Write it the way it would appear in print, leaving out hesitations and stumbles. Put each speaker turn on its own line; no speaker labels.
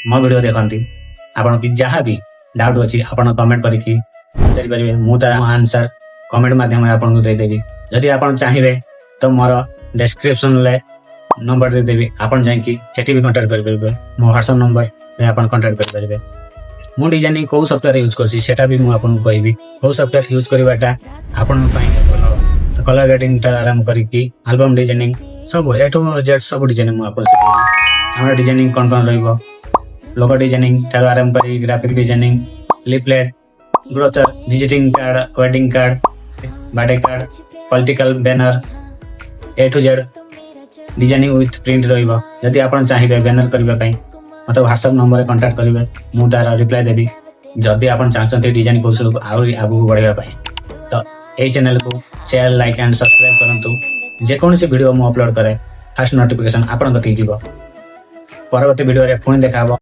मो वीडियो देखती आपन की जहाँ भी डाउट अच्छी आपन कमेंट करके पचारि पारे मु तार आंसर कमेंट माध्यम आपन को देदेवी। जदि आपन चाहिए तो मोर डिस्क्रिप्शन ले नंबर देदेवी आपन जाइकी सेठी भी कांटेक्ट कर परिबे। मो व्हाट्सएप नंबर रे आपन कांटेक्ट कर परिबे। मु डिजाइनिंग को सॉफ्टवेयर यूज करछि सेटा भी मु आपन को कहबी। को सॉफ्टवेयर यूज करबाटा आपन पई भलो। तो कलर ग्रेडिंग ता आराम करके एल्बम डिजाइनिंग सब ए टू जेड सब डिजाइनिंग मु आपन सिखाबी। हमरा डिजाइनिंग कोन कोन रहइबो लोगो डिजाइनिंग ता आराम करी graphic designing leaflet brochure visiting card wedding card birthday card political banner A to Z designing with print रहिबो। जदि आपन चाहिबे बैनर करबा पई मते व्हाट्सएप नंबर कांटेक्ट करिवे मु तार रिप्लाई देबी। जदि आपन चाहते डिजाइन कौशल को आउरी आगु बढ़ावा पई तो ए चैनल को शेयर लाइक एंड सब्सक्राइब करंतु। जे कोन से वीडियो मु अपलोड करे फर्स्ट नोटिफिकेशन आपन गति जीवो। परवर्ती वीडियो रे पुणी देखाबो।